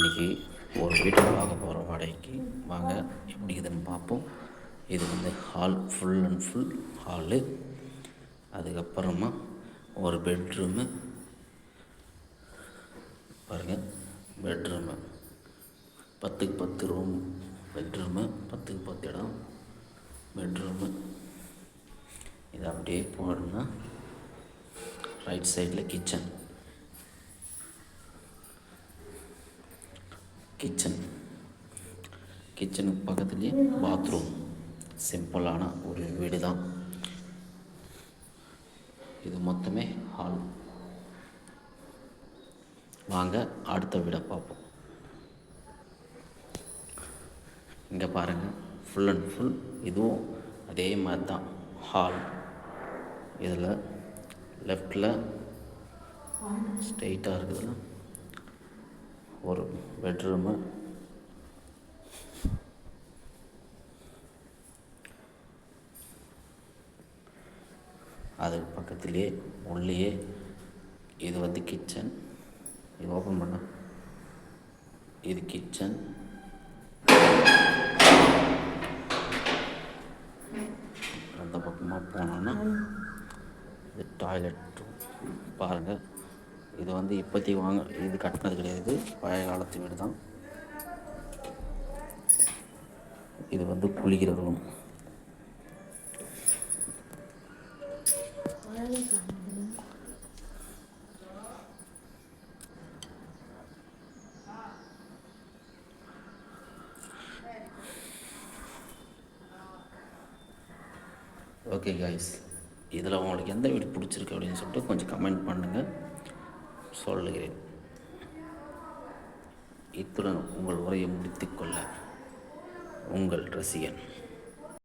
இன்றைக்கி ஒரு வீட்டை பார்க்க போகிற வாடகைக்கு. வாங்க எப்படி இதுன்னு பார்ப்போம். இது வந்து hall, full and full hall. அதுக்கப்புறமா ஒரு பெட்ரூமு பாருங்கள். பெட்ரூமு 10க்கு 10 ரூம். பெட்ரூமு 10க்கு 10 இடம். பெட்ரூமு இது அப்படியே போனோம்னா ரைட் சைடில் கிச்சன். கிச்சனுக்கு பக்கத்துலேயே பாத்ரூம். சிம்பிளான ஒரு வீடு தான் இது. மொத்தமே ஹால். வாங்க அடுத்த வீடை பார்ப்போம். இங்கே பாருங்கள், ஃபுல் அண்ட் ஃபுல் இதுவும் அதே மாதிரி தான் ஹால். இதில் லெஃப்டில் ஸ்ட்ரெயிட்டாக இருக்குதுல ஒரு பெட்ரூமு. அதுக்கு பக்கத்துலேயே உள்ளேயே இது வந்து கிச்சன். இது ஓப்பன் பண்ண இது கிச்சன். அந்த பக்கமாக போனோன்னா இது டாய்லெட் பாருங்கள். இது வந்து இப்போதைக்கு இது கட்டினது கிடையாது, பழைய காலத்து வீடு தான். இது வந்து குளிக்கிற ரூம். ஓகே காய்ஸ், இதில் உங்களுக்கு எந்த வீடு பிடிச்சிருக்கு அப்படின்னு சொல்லிட்டு கொஞ்சம் கமெண்ட் பண்ணுங்கள், சொல்லுகிறேன். இத்துடன் உங்கள் உரையை முடித்துக்கொள்ள உங்கள் ரசிகன்.